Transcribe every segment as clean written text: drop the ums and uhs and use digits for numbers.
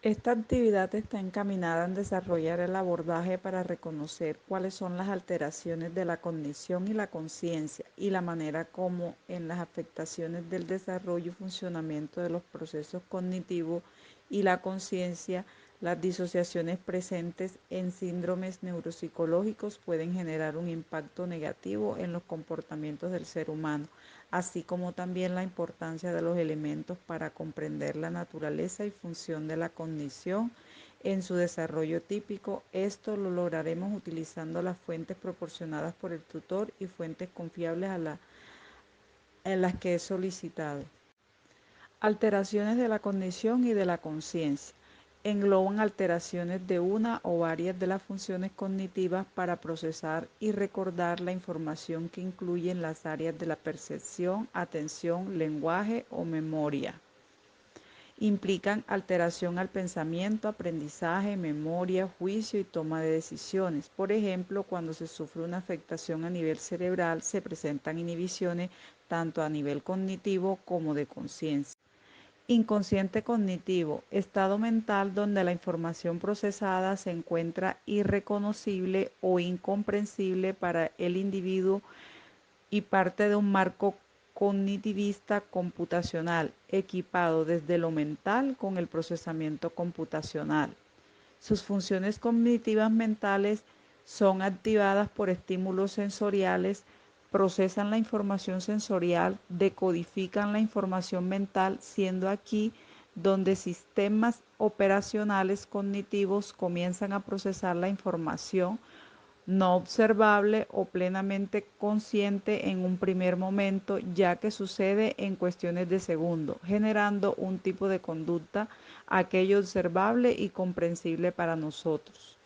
Esta actividad está encaminada en desarrollar el abordaje para reconocer cuáles son las alteraciones de la cognición y la conciencia y la manera como en las afectaciones del desarrollo y funcionamiento de los procesos cognitivos y la conciencia, las disociaciones presentes en síndromes neuropsicológicos pueden generar un impacto negativo en los comportamientos del ser humano, así como también la importancia de los elementos para comprender la naturaleza y función de la cognición en su desarrollo típico. Esto lo lograremos utilizando las fuentes proporcionadas por el tutor y fuentes confiables en las que he solicitado. Alteraciones de la cognición y de la conciencia. Engloban alteraciones de una o varias de las funciones cognitivas para procesar y recordar la información que incluyen las áreas de la percepción, atención, lenguaje o memoria. Implican alteración al pensamiento, aprendizaje, memoria, juicio y toma de decisiones. Por ejemplo, cuando se sufre una afectación a nivel cerebral, se presentan inhibiciones tanto a nivel cognitivo como de conciencia. Inconsciente cognitivo, estado mental donde la información procesada se encuentra irreconocible o incomprensible para el individuo y parte de un marco cognitivista computacional, equipado desde lo mental con el procesamiento computacional. Sus funciones cognitivas mentales son activadas por estímulos sensoriales, procesan la información sensorial, decodifican la información mental, siendo aquí donde sistemas operacionales cognitivos comienzan a procesar la información no observable o plenamente consciente en un primer momento, ya que sucede en cuestiones de segundo, generando un tipo de conducta, aquello observable y comprensible para nosotros.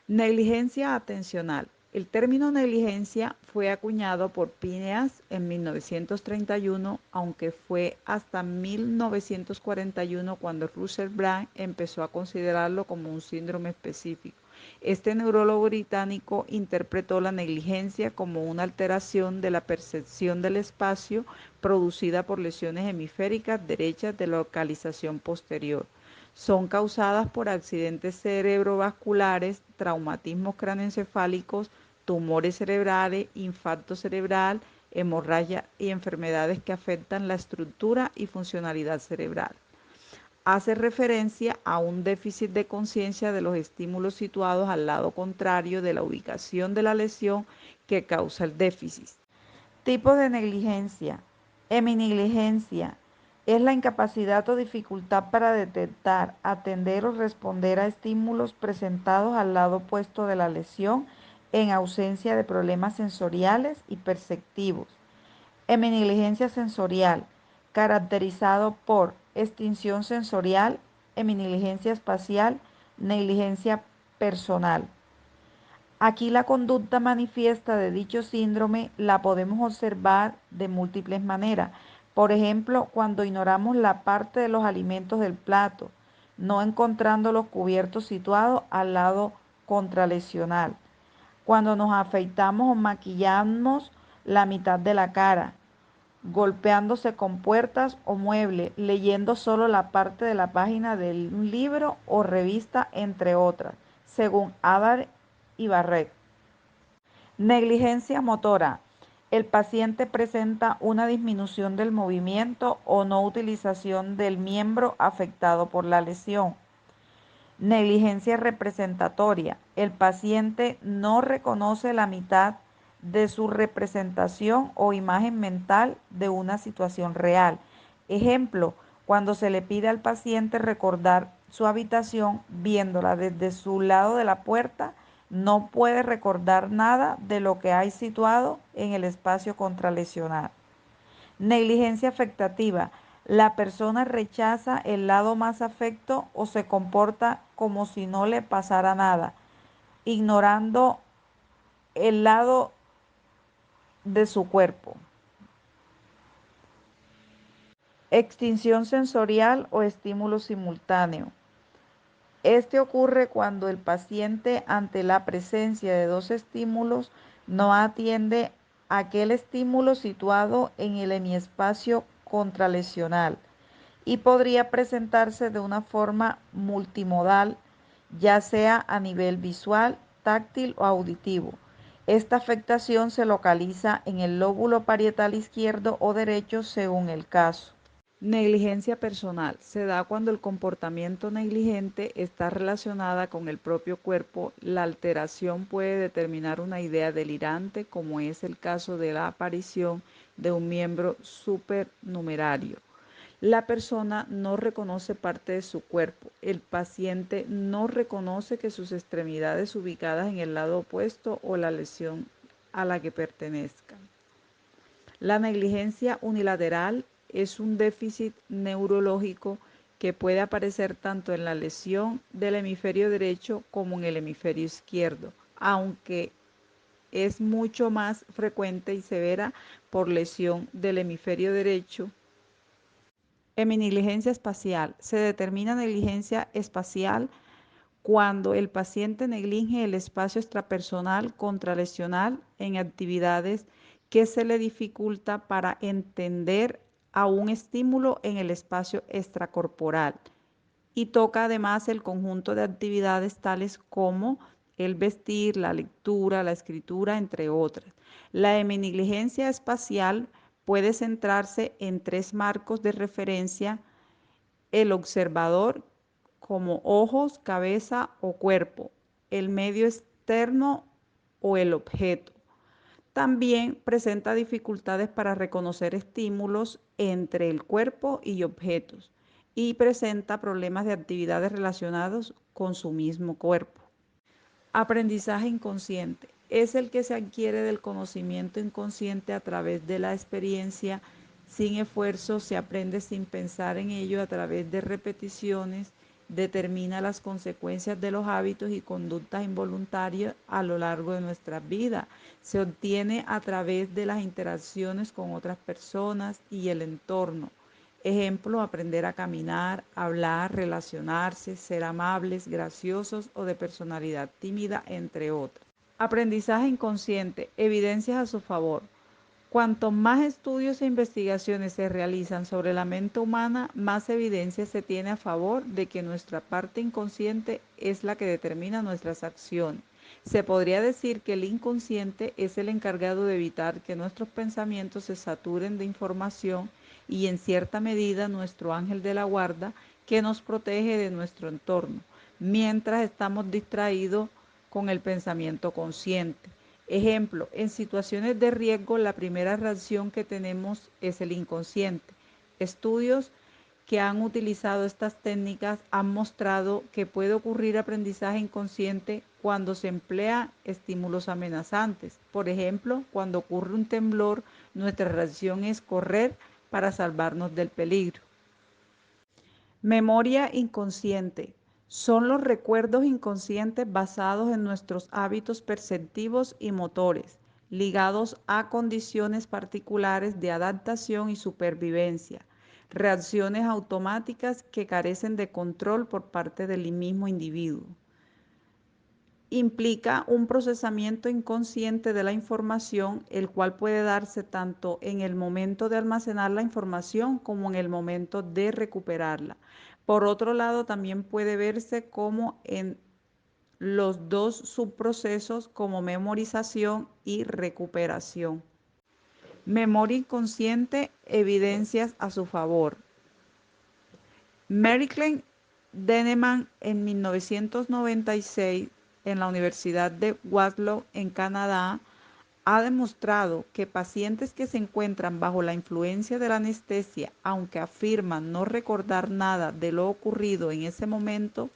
Negligencia atencional. El término negligencia fue acuñado por Phineas en 1931, aunque fue hasta 1941 cuando Russell Brand empezó a considerarlo como un síndrome específico. Este neurólogo británico interpretó la negligencia como una alteración de la percepción del espacio producida por lesiones hemisféricas derechas de localización posterior. Son causadas por accidentes cerebrovasculares, traumatismos craneoencefálicos, tumores cerebrales, infarto cerebral, hemorragia y enfermedades que afectan la estructura y funcionalidad cerebral. Hace referencia a un déficit de conciencia de los estímulos situados al lado contrario de la ubicación de la lesión que causa el déficit. Tipos de negligencia. Heminegligencia es la incapacidad o dificultad para detectar, atender o responder a estímulos presentados al lado opuesto de la lesión en ausencia de problemas sensoriales y perceptivos. Heminegligencia sensorial, caracterizado por extinción sensorial, heminegligencia espacial, negligencia personal. Aquí la conducta manifiesta de dicho síndrome la podemos observar de múltiples maneras. Por ejemplo, cuando ignoramos la parte de los alimentos del plato, no encontrando los cubiertos situados al lado contralesional. Cuando nos afeitamos o maquillamos la mitad de la cara, golpeándose con puertas o muebles, leyendo solo la parte de la página de un libro o revista, entre otras, según Adar y Barrett. Negligencia motora. El paciente presenta una disminución del movimiento o no utilización del miembro afectado por la lesión. Negligencia representatoria. El paciente no reconoce la mitad de su representación o imagen mental de una situación real. Ejemplo, cuando se le pide al paciente recordar su habitación viéndola desde su lado de la puerta, no puede recordar nada de lo que hay situado en el espacio contralesional. Negligencia afectativa. La persona rechaza el lado más afecto o se comporta como si no le pasara nada, ignorando el lado de su cuerpo. Extinción sensorial o estímulo simultáneo. Este ocurre cuando el paciente, ante la presencia de dos estímulos, no atiende aquel estímulo situado en el hemiespacio contralesional y podría presentarse de una forma multimodal, ya sea a nivel visual, táctil o auditivo. Esta afectación se localiza en el lóbulo parietal izquierdo o derecho según el caso. Negligencia personal. Se da cuando el comportamiento negligente está relacionada con el propio cuerpo. La alteración puede determinar una idea delirante, como es el caso de la aparición de un miembro supernumerario. La persona no reconoce parte de su cuerpo. El paciente no reconoce que sus extremidades ubicadas en el lado opuesto o la lesión a la que pertenezcan. La negligencia unilateral es un déficit neurológico que puede aparecer tanto en la lesión del hemisferio derecho como en el hemisferio izquierdo, aunque es mucho más frecuente y severa por lesión del hemisferio derecho. Heminegligencia espacial. Se determina negligencia espacial cuando el paciente neglige el espacio extrapersonal contralesional en actividades que se le dificulta para entender a un estímulo en el espacio extracorporal y toca además el conjunto de actividades tales como el vestir, la lectura, la escritura, entre otras. La heminegligencia espacial puede centrarse en tres marcos de referencia: el observador, como ojos, cabeza o cuerpo, el medio externo o el objeto. También presenta dificultades para reconocer estímulos entre el cuerpo y objetos y presenta problemas de actividades relacionados con su mismo cuerpo. Aprendizaje inconsciente. Es el que se adquiere del conocimiento inconsciente a través de la experiencia. Sin esfuerzo, se aprende sin pensar en ello a través de repeticiones. Determina las consecuencias de los hábitos y conductas involuntarias a lo largo de nuestra vida. Se obtiene a través de las interacciones con otras personas y el entorno. Ejemplo: aprender a caminar, hablar, relacionarse, ser amables, graciosos o de personalidad tímida, entre otros. Aprendizaje inconsciente. Evidencias a su favor. Cuanto más estudios e investigaciones se realizan sobre la mente humana, más evidencia se tiene a favor de que nuestra parte inconsciente es la que determina nuestras acciones. Se podría decir que el inconsciente es el encargado de evitar que nuestros pensamientos se saturen de información y, en cierta medida, nuestro ángel de la guarda que nos protege de nuestro entorno, mientras estamos distraídos con el pensamiento consciente. Ejemplo: en situaciones de riesgo, la primera reacción que tenemos es el inconsciente. Estudios que han utilizado estas técnicas han mostrado que puede ocurrir aprendizaje inconsciente cuando se emplean estímulos amenazantes. Por ejemplo, cuando ocurre un temblor, nuestra reacción es correr para salvarnos del peligro. Memoria inconsciente. Son los recuerdos inconscientes basados en nuestros hábitos perceptivos y motores, ligados a condiciones particulares de adaptación y supervivencia, reacciones automáticas que carecen de control por parte del mismo individuo. Implica un procesamiento inconsciente de la información, el cual puede darse tanto en el momento de almacenar la información como en el momento de recuperarla. Por otro lado, también puede verse como en los dos subprocesos, como memorización y recuperación. Memoria inconsciente, evidencias a su favor. Mary-Claire Denneman, en 1996, en la Universidad de Waslow, en Canadá, ha demostrado que pacientes que se encuentran bajo la influencia de la anestesia, aunque afirman no recordar nada de lo ocurrido en ese momento,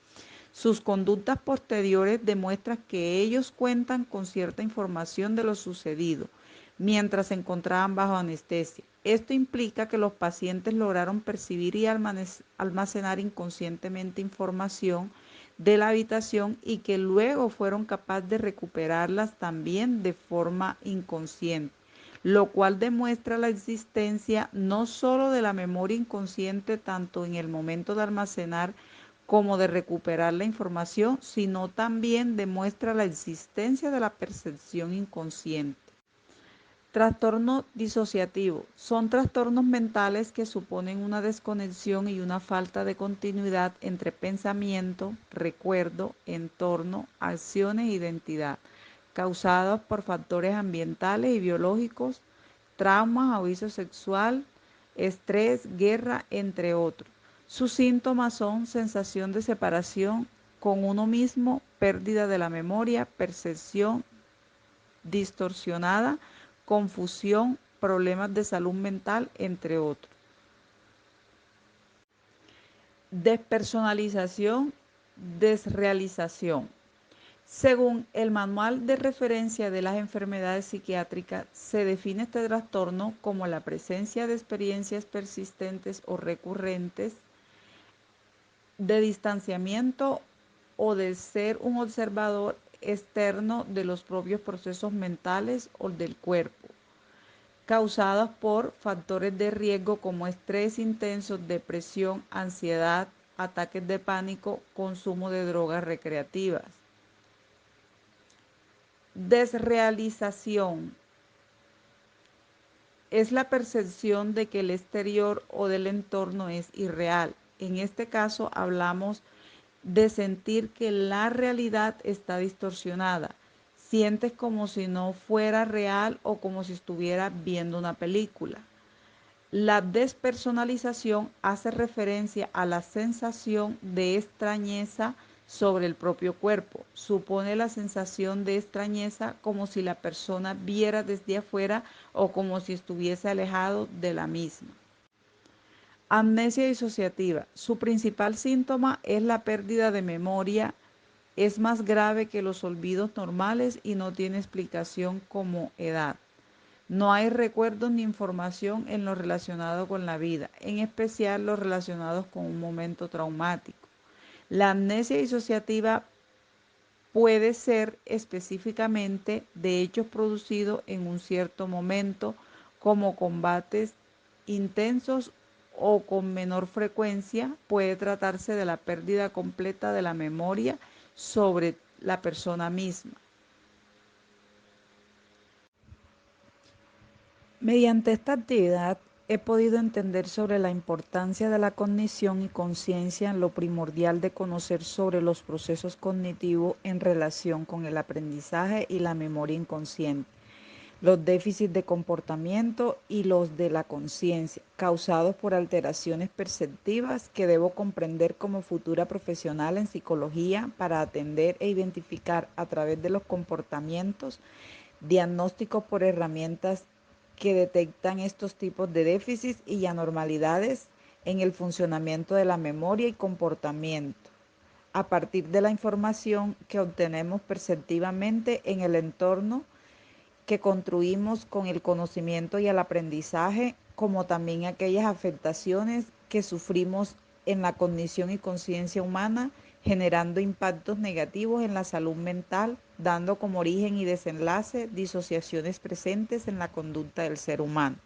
sus conductas posteriores demuestran que ellos cuentan con cierta información de lo sucedido mientras se encontraban bajo anestesia. Esto implica que los pacientes lograron percibir y almacenar inconscientemente información de la habitación y que luego fueron capaces de recuperarlas también de forma inconsciente, lo cual demuestra la existencia no solo de la memoria inconsciente tanto en el momento de almacenar como de recuperar la información, sino también demuestra la existencia de la percepción inconsciente. Trastorno disociativo. Son trastornos mentales que suponen una desconexión y una falta de continuidad entre pensamiento, recuerdo, entorno, acciones e identidad, causados por factores ambientales y biológicos, traumas, abuso sexual, estrés, guerra, entre otros. Sus síntomas son sensación de separación con uno mismo, pérdida de la memoria, percepción distorsionada, confusión, problemas de salud mental, entre otros. Despersonalización, desrealización. Según el Manual de Referencia de las Enfermedades Psiquiátricas, se define este trastorno como la presencia de experiencias persistentes o recurrentes de distanciamiento o de ser un observador externo de los propios procesos mentales o del cuerpo, causadas por factores de riesgo como estrés intenso, depresión, ansiedad, ataques de pánico, consumo de drogas recreativas. Desrealización es la percepción de que el exterior o del entorno es irreal. En este caso hablamos de sentir que la realidad está distorsionada. Sientes como si no fuera real o como si estuvieras viendo una película. La despersonalización hace referencia a la sensación de extrañeza sobre el propio cuerpo. Supone la sensación de extrañeza como si la persona viera desde afuera o como si estuviese alejado de la misma. Amnesia disociativa. Su principal síntoma es la pérdida de memoria. Es más grave que los olvidos normales y no tiene explicación como edad. No hay recuerdos ni información en lo relacionado con la vida, en especial los relacionados con un momento traumático. La amnesia disociativa puede ser específicamente de hechos producidos en un cierto momento, como combates intensos, o con menor frecuencia puede tratarse de la pérdida completa de la memoria sobre la persona misma. Mediante esta actividad he podido entender sobre la importancia de la cognición y conciencia en lo primordial de conocer sobre los procesos cognitivos en relación con el aprendizaje y la memoria inconsciente, los déficits de comportamiento y los de la conciencia, causados por alteraciones perceptivas que debo comprender como futura profesional en psicología para atender e identificar a través de los comportamientos diagnósticos por herramientas que detectan estos tipos de déficits y anormalidades en el funcionamiento de la memoria y comportamiento, a partir de la información que obtenemos perceptivamente en el entorno que construimos con el conocimiento y el aprendizaje, como también aquellas afectaciones que sufrimos en la cognición y conciencia humana, generando impactos negativos en la salud mental, dando como origen y desenlace disociaciones presentes en la conducta del ser humano.